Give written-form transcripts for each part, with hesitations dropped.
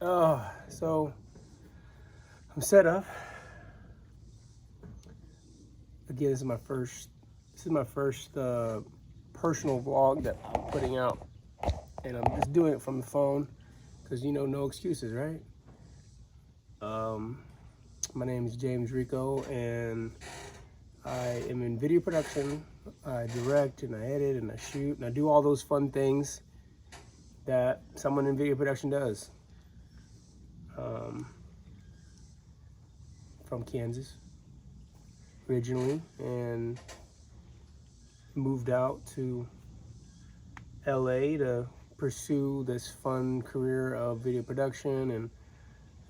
So I'm set up. Again, this is my first personal vlog that I'm putting out, and I'm just doing it from the phone because no excuses, right? Um, my name is James Rico, and I am in video production. I direct and I edit and I shoot and I do all those fun things that someone in video production does. Um, from Kansas originally, and moved out to LA to pursue this fun career of video production,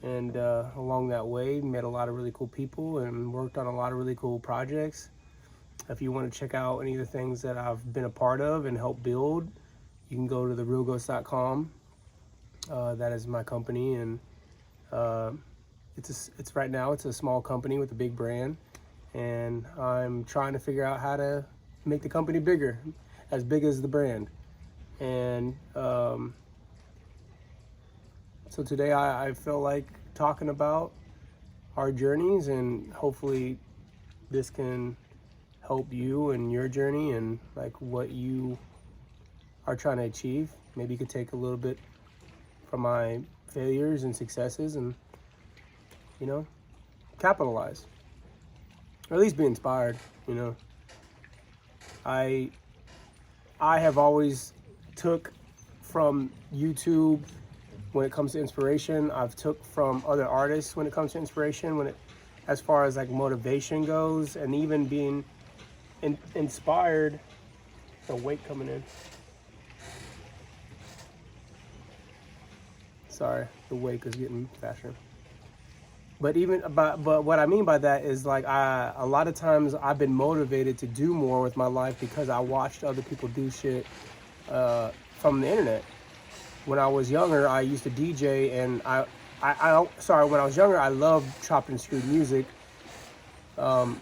and along that way met a lot of really cool people and worked on a lot of really cool projects. If you want to check out any of the things that I've been a part of and helped build, you can go to therealghost.com. That is my company, and uh, it's right now it's a small company with a big brand, and I'm trying to figure out how to make the company bigger, as big as the brand. And so today I feel like talking about our journeys, and hopefully this can help you in your journey and like what you are trying to achieve. Maybe you could take a little bit from my failures and successes and, you know, capitalize, or at least be inspired. You know, I I have always took from YouTube when it comes to inspiration. I've took from other artists when it comes to inspiration, as far as like motivation goes, and even being inspired. The weight coming in. Sorry, the wake is getting faster. But what I mean by that is like a lot of times I've been motivated to do more with my life because I watched other people do shit from the internet. When I was younger, I used to DJ, and when I was younger, I loved chopped and screwed music,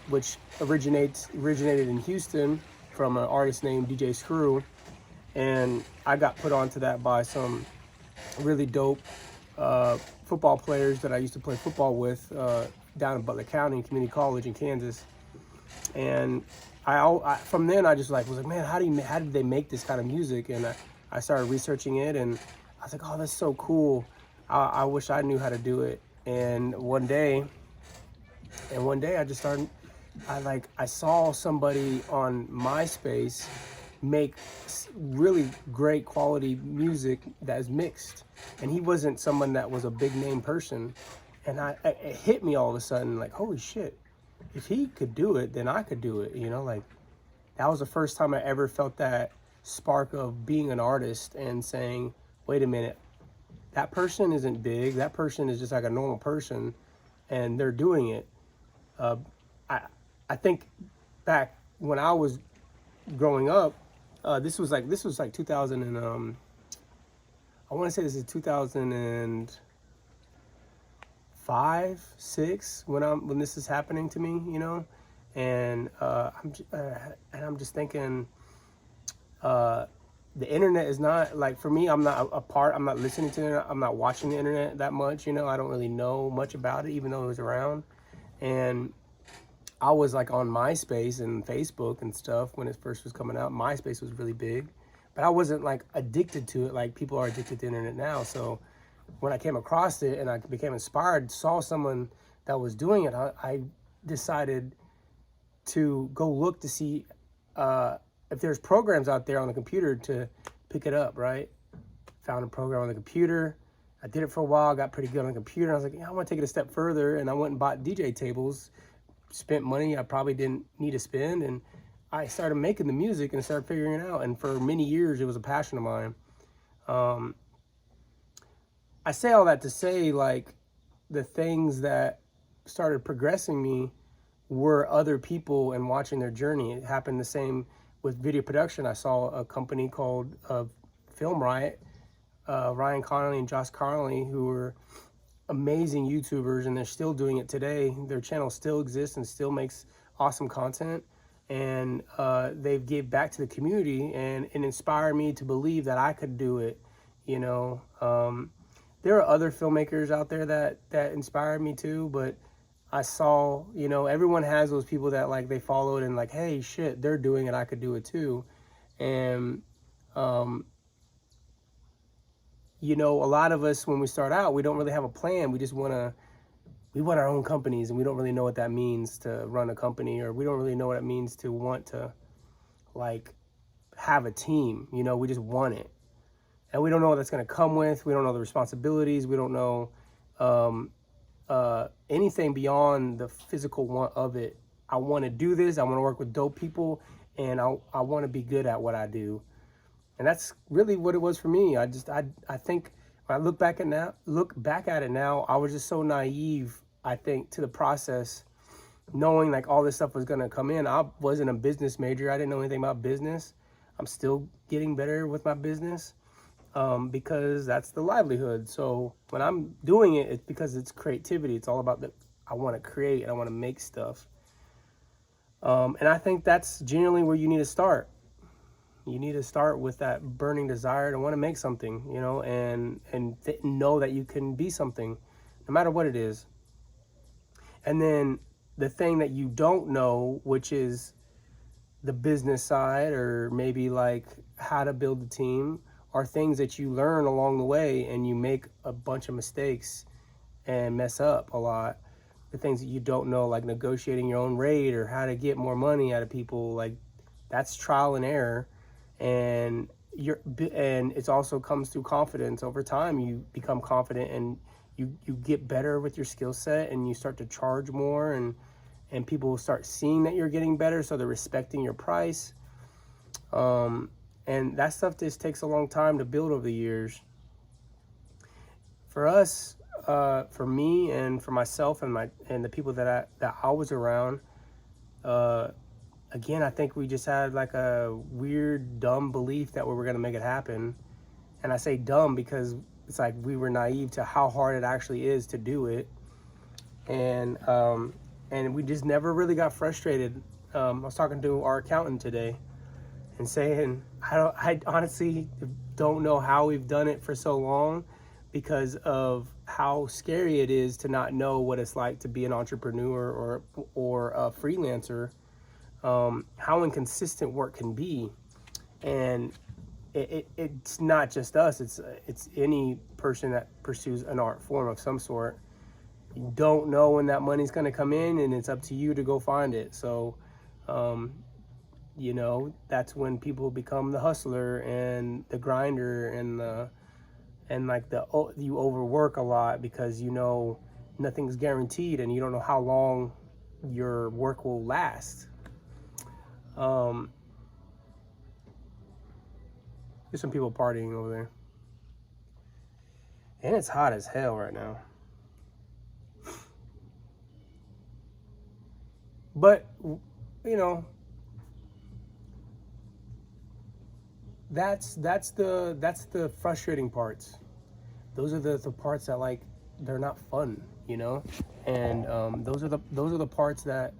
which originated in Houston from an artist named DJ Screw, and I got put onto that by some really dope football players that I used to play football with down in Butler County Community College in Kansas. And from then I just was like, man, how did they make this kind of music? And I started researching it, and I was like, oh, that's so cool. I wish I knew how to do it. And one day I just started. I saw somebody on MySpace make really great quality music that is mixed, and he wasn't someone that was a big name person. And it hit me all of a sudden, like, holy shit, if he could do it, then I could do it. Like, that was the first time I ever felt that spark of being an artist and saying, wait a minute, that person isn't big, that person is just like a normal person, and they're doing it. I think back when I was growing up, this was like 2000 and I want to say this is 2005, 6 when this is happening to me, and I'm just thinking, the internet is not like, for me, I'm not I'm not listening to it, I'm not watching the internet that much, I don't really know much about it, even though it was around. And I was like on MySpace and Facebook and stuff when it first was coming out. MySpace was really big, but I wasn't like addicted to it like people are addicted to the internet now. So when I came across it and I became inspired, saw someone that was doing it, I decided to go look to see if there's programs out there on the computer to pick it up, right? Found a program on the computer. I did it for a while, got pretty good on the computer. I was like, I want to take it a step further, and I went and bought DJ tables, spent money I probably didn't need to spend, and I started making the music and started figuring it out. And for many years, it was a passion of mine. I say all that to say, like, the things that started progressing me were other people and watching their journey. It happened the same with video production. I saw a company called Film Riot, Ryan Connolly and Josh Connolly, who were amazing YouTubers, and they're still doing it today. Their channel still exists and still makes awesome content, and they've give back to the community, and it inspired me to believe that I could do it. there are other filmmakers out there that inspired me too, but I saw, everyone has those people that like they followed and like, hey, shit, they're doing it, I could do it too. And um, a lot of us when we start out, we don't really have a plan. We want our own companies, and we don't really know what that means to run a company, or we don't really know what it means to want to like have a team. We just want it, and we don't know what that's going to come with. We don't know the responsibilities. We don't know anything beyond the physical want of it. I want to do this. I want to work with dope people, and I want to be good at what I do. And that's really what it was for me. I think when I look back at it now, I was just so naive, I think, to the process, knowing like all this stuff was gonna come in. I wasn't a business major. I didn't know anything about business. I'm still getting better with my business because that's the livelihood. So when I'm doing it, it's because it's creativity. It's all about I want to create and I want to make stuff. And I think that's generally where you need to start. You need to start with that burning desire to want to make something, and know that you can be something, no matter what it is. And then the thing that you don't know, which is the business side, or maybe like how to build a team, are things that you learn along the way, and you make a bunch of mistakes and mess up a lot. The things that you don't know, like negotiating your own rate or how to get more money out of people, like that's trial and error. And it also comes through confidence. Over time you become confident, and you get better with your skill set, and you start to charge more, and people will start seeing that you're getting better, so they're respecting your price. And that stuff just takes a long time to build over the years. For us, for me and for myself and the people that I was around, again, I think we just had like a weird, dumb belief that we were going to make it happen. And I say dumb because it's like we were naive to how hard it actually is to do it. And we just never really got frustrated. I was talking to our accountant today and saying, I honestly don't know how we've done it for so long, because of how scary it is to not know what it's like to be an entrepreneur or a freelancer. How inconsistent work can be, and it's not just us. It's any person that pursues an art form of some sort. You don't know when that money's going to come in, and it's up to you to go find it. So, that's when people become the hustler and the grinder and you overwork a lot because nothing's guaranteed, and you don't know how long your work will last. There's some people partying over there. And it's hot as hell right now. But, that's the frustrating parts. Those are the parts that like they're not fun, and those are the parts that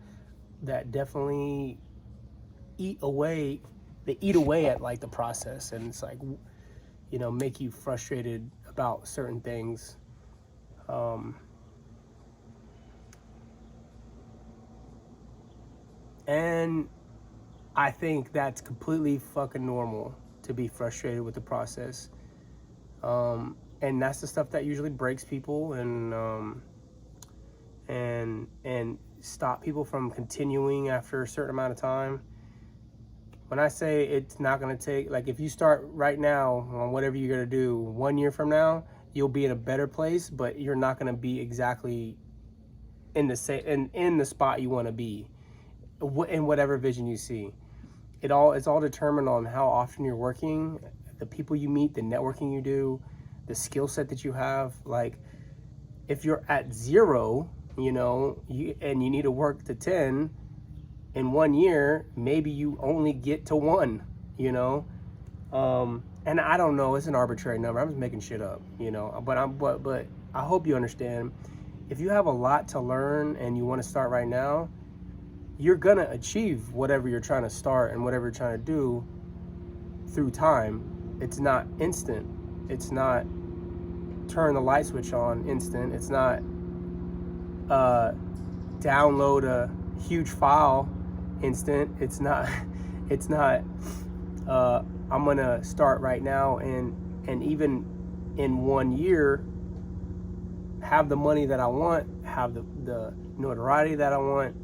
definitely eat away. They eat away at like the process, and it's like make you frustrated about certain things. And I think that's completely fucking normal to be frustrated with the process. And that's the stuff that usually breaks people and stop people from continuing after a certain amount of time. When I say it's not going to take, like if you start right now on whatever you're going to do, 1 year from now, you'll be in a better place, but you're not going to be exactly in the spot you want to be in whatever vision you see. It's all determined on how often you're working, the people you meet, the networking you do, the skill set that you have. Like if you're at 0, and you need to work to 10 in 1 year, maybe you only get to 1, and I don't know, it's an arbitrary number. I'm just making shit up, but I hope you understand. If you have a lot to learn and you want to start right now, you're gonna achieve whatever you're trying to start and whatever you're trying to do through time. It's not instant. It's not turn the light switch on instant. It's not download a huge file instant. It's not it's not I'm gonna start right now and even in 1 year have the money that I want, have the notoriety that I want.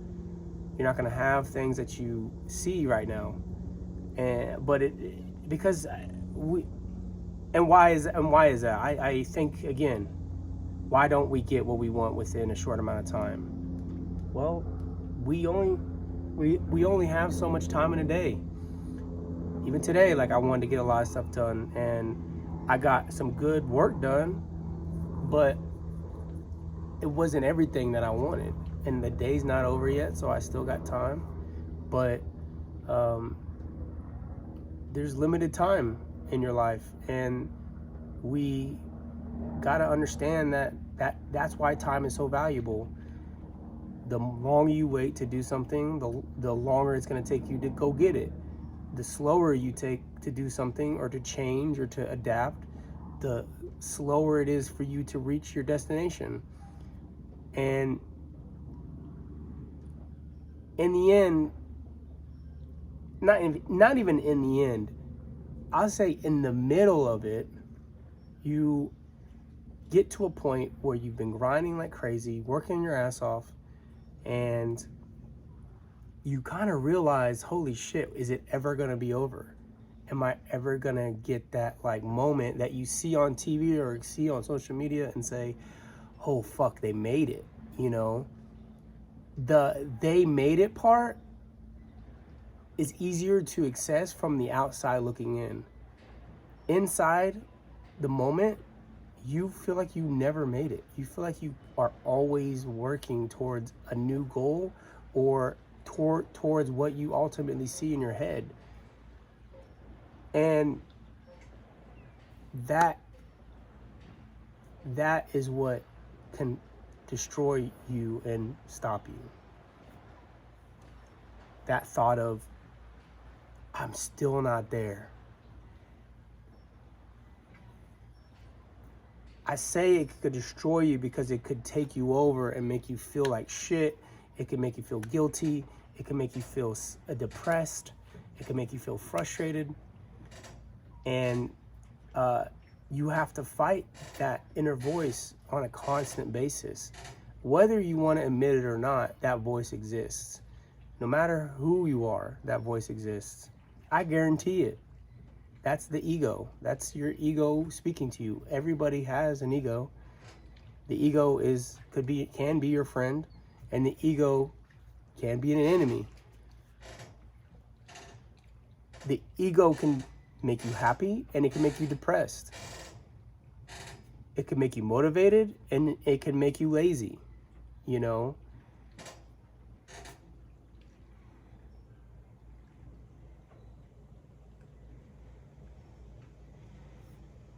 You're not gonna have things that you see right now, but because we and why is that? I think again, why don't we get what we want within a short amount of time? Well, we only have so much time in a day. Even today, like I wanted to get a lot of stuff done, and I got some good work done, but it wasn't everything that I wanted. And the day's not over yet, so I still got time. But there's limited time in your life, and we gotta understand that's why time is so valuable. The longer you wait to do something, the longer it's gonna take you to go get it. The slower you take to do something or to change or to adapt, the slower it is for you to reach your destination. And in the end, not even in the end, I'll say in the middle of it, you get to a point where you've been grinding like crazy, working your ass off, and you kind of realize, holy shit, is it ever gonna be over? Am I ever gonna get that like moment that you see on TV or see on social media and say, oh fuck, they made it? You know, the they made it part is easier to access from the outside looking in. Inside the moment, you feel like you never made it. You feel like you are always working towards a new goal or towards what you ultimately see in your head. And that is what can destroy you and stop you. That thought of, I'm still not there. I say it could destroy you because it could take you over and make you feel like shit. It can make you feel guilty. It can make you feel depressed. It can make you feel frustrated. And you have to fight that inner voice on a constant basis. Whether you want to admit it or not, that voice exists. No matter who you are, that voice exists. I guarantee it. That's the ego. That's your ego speaking to you. Everybody has an ego. The ego can be your friend, and the ego can be an enemy. The ego can make you happy, and it can make you depressed. It can make you motivated, and it can make you lazy, you know?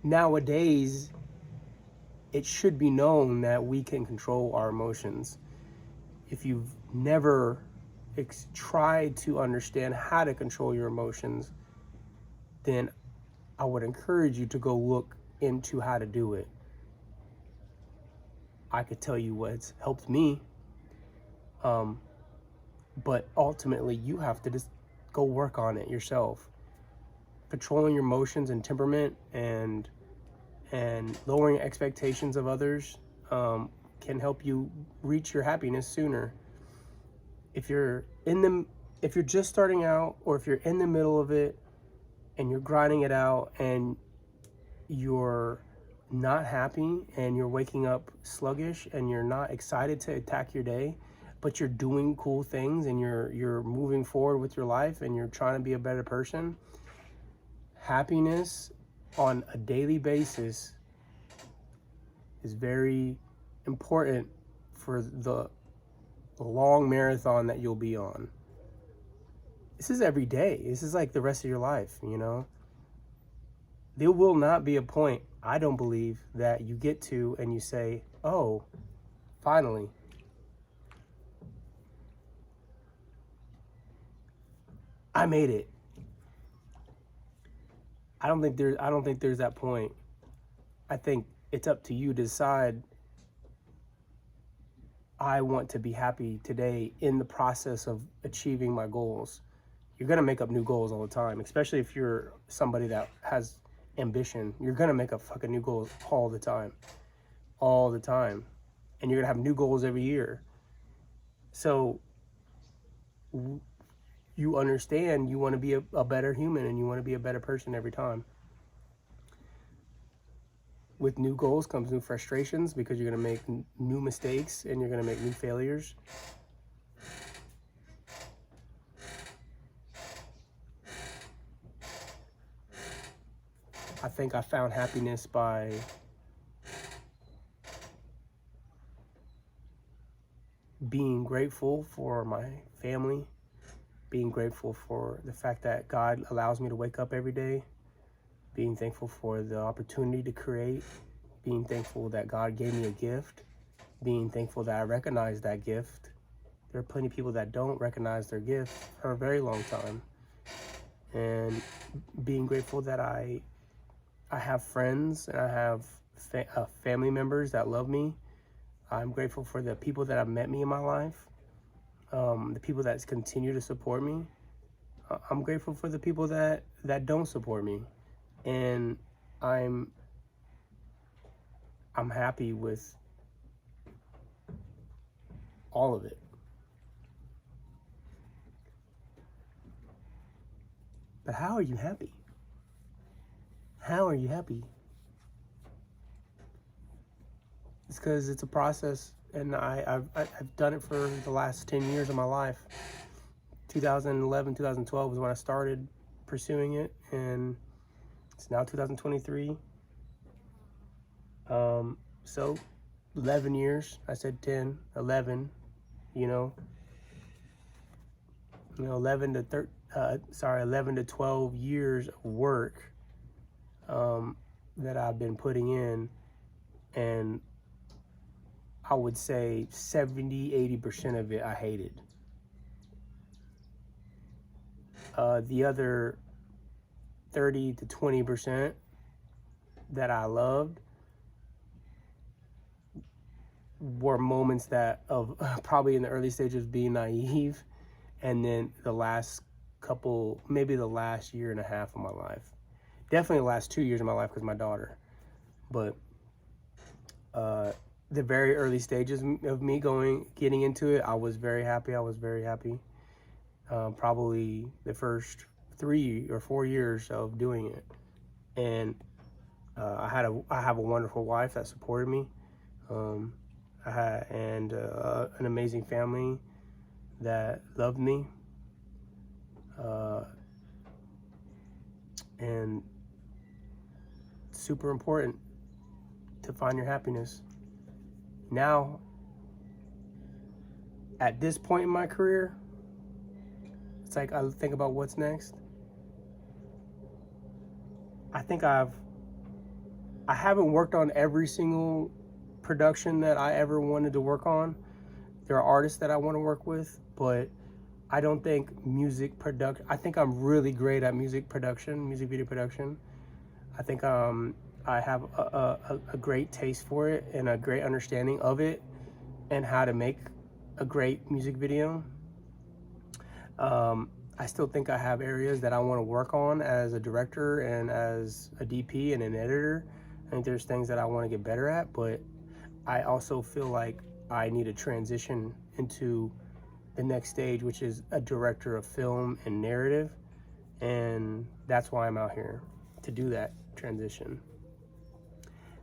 Nowadays, it should be known that we can control our emotions. If you've never tried to understand how to control your emotions, then I would encourage you to go look into how to do it. I could tell you what's helped me, but ultimately you have to just go work on it yourself. Controlling your emotions and temperament and lowering expectations of others can help you reach your happiness sooner. If you're just starting out, or if you're in the middle of it and you're grinding it out and you're not happy and you're waking up sluggish and you're not excited to attack your day, but you're doing cool things and you're moving forward with your life and you're trying to be a better person, happiness on a daily basis is very important for the long marathon that you'll be on. This is every day. This is like the rest of your life, you know? There will not be a point, I don't believe, that you get to and you say, oh, finally. I made it. I don't think there's that point. I think it's up to you to decide, I want to be happy today in the process of achieving my goals. You're going to make up new goals all the time, especially if you're somebody that has ambition. You're going to make up fucking new goals all the time. All the time. And you're going to have new goals every year. So you understand you want to be a better human and you want to be a better person every time. With new goals comes new frustrations because you're going to make new mistakes and you're going to make new failures. I think I found happiness by being grateful for my family, being grateful for the fact that God allows me to wake up every day, being thankful for the opportunity to create, being thankful that God gave me a gift, being thankful that I recognize that gift. There are plenty of people that don't recognize their gift for a very long time. And being grateful that I have friends and I have family members that love me. I'm grateful for the people that have met me in my life, the people that continue to support me. I'm grateful for the people that don't support me, and I'm happy with all of it. But how are you happy? How are you happy? It's because it's a process, and I've done it for the last 10 years of my life. 2011, 2012 was when I started pursuing it, and it's now 2023. So 11 years. I said 10, 11. You know, 11 to 12 years of work that I've been putting in, and I would say 70-80% of it I hated. The other 30 to 20% that I loved were moments that of probably in the early stages of being naive, and then the last couple, maybe the last year and a half of my life. Definitely the last 2 years of my life because of my daughter. But the very early stages of me getting into it, I was very happy. Probably the first 3 or 4 years of doing it. And I have a wonderful wife that supported me. I had an amazing family that loved me. And it's super important to find your happiness. Now, at this point in my career, it's like I think about what's next. I think I haven't worked on every single production that I ever wanted to work on. There are artists that I want to work with, but I don't think I think I'm really great at music video production. I think I have a great taste for it and a great understanding of it and how to make a great music video. I still think I have areas that I want to work on as a director and as a DP and an editor. I think there's things that I want to get better at, but I also feel like I need to transition into the next stage, which is a director of film and narrative. And that's why I'm out here, to do that transition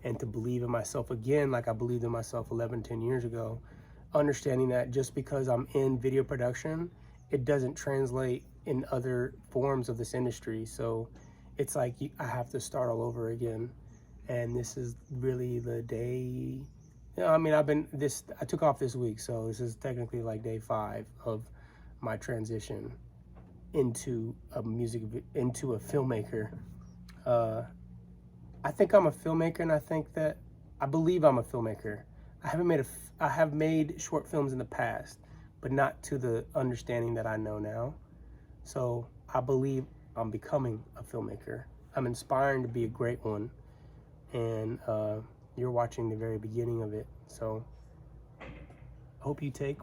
and to believe in myself again like I believed in myself 10 years ago, understanding that just because I'm in video production, it doesn't translate in other forms of this industry. So it's like I have to start all over again. And this is really the day. I mean, I took off this week, so this is technically like day 5 of my transition into a filmmaker. I think I'm a filmmaker, and I believe I'm a filmmaker. I have made short films in the past, but not to the understanding that I know now. So I believe I'm becoming a filmmaker. I'm inspiring to be a great one. And You're watching the very beginning of it. So I hope you take...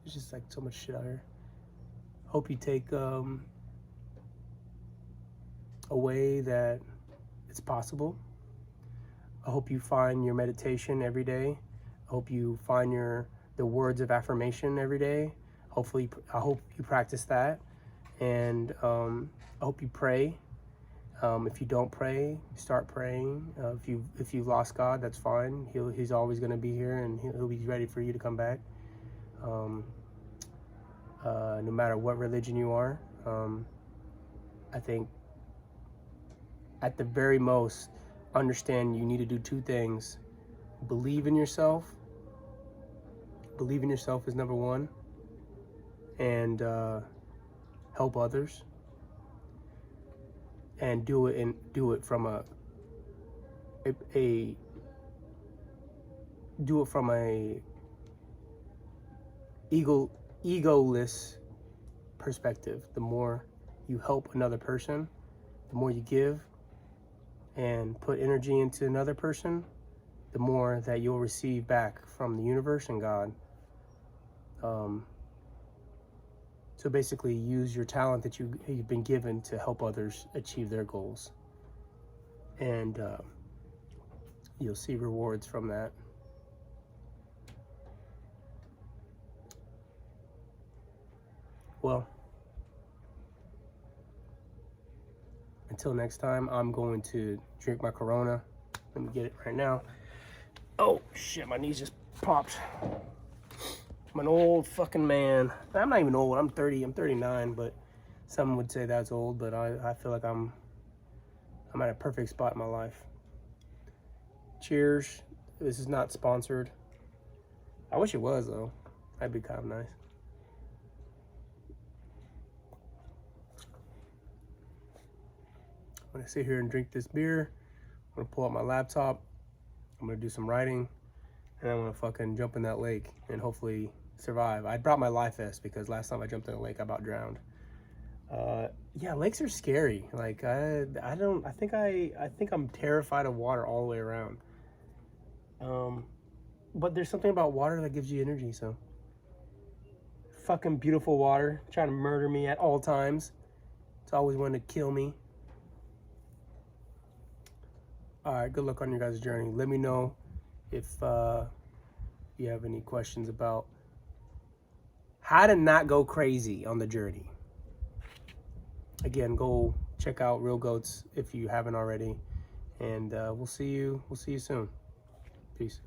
There's just like so much shit out here. Hope you take away that it's possible. I hope you find your meditation every day. I hope you find the words of affirmation every day. Hopefully, I hope you practice that. And I hope you pray. If you don't pray, start praying. If you lost God, that's fine. He's always going to be here, and he'll be ready for you to come back. No matter what religion you are, I think at the very most, understand you need to do two things. Believe in yourself. Believe in yourself is number one. And help others. And do it from a egoless perspective. The more you help another person, the more you give and put energy into another person, the more that you'll receive back from the universe and God. So basically, use your talent that you've been given to help others achieve their goals. And you'll see rewards from that. Well, until next time, I'm going to drink my Corona. Let me get it right now. Oh, shit, my knees just popped. I'm an old fucking man. I'm not even old. I'm 30. I'm 39, but some would say that's old, but I feel like I'm at a perfect spot in my life. Cheers. This is not sponsored. I wish it was, though. That'd be kind of nice. I'm gonna sit here and drink this beer. I'm gonna pull out my laptop. I'm gonna do some writing, and I'm gonna fucking jump in that lake and hopefully survive. I brought my life vest because last time I jumped in a lake, I about drowned. Yeah, lakes are scary. Like I think I'm terrified of water all the way around. But there's something about water that gives you energy. So fucking beautiful water, trying to murder me at all times. It's always wanting to kill me. All right, good luck on your guys' journey. Let me know if you have any questions about how to not go crazy on the journey. Again, go check out Real Goats if you haven't already, and we'll see you soon. Peace.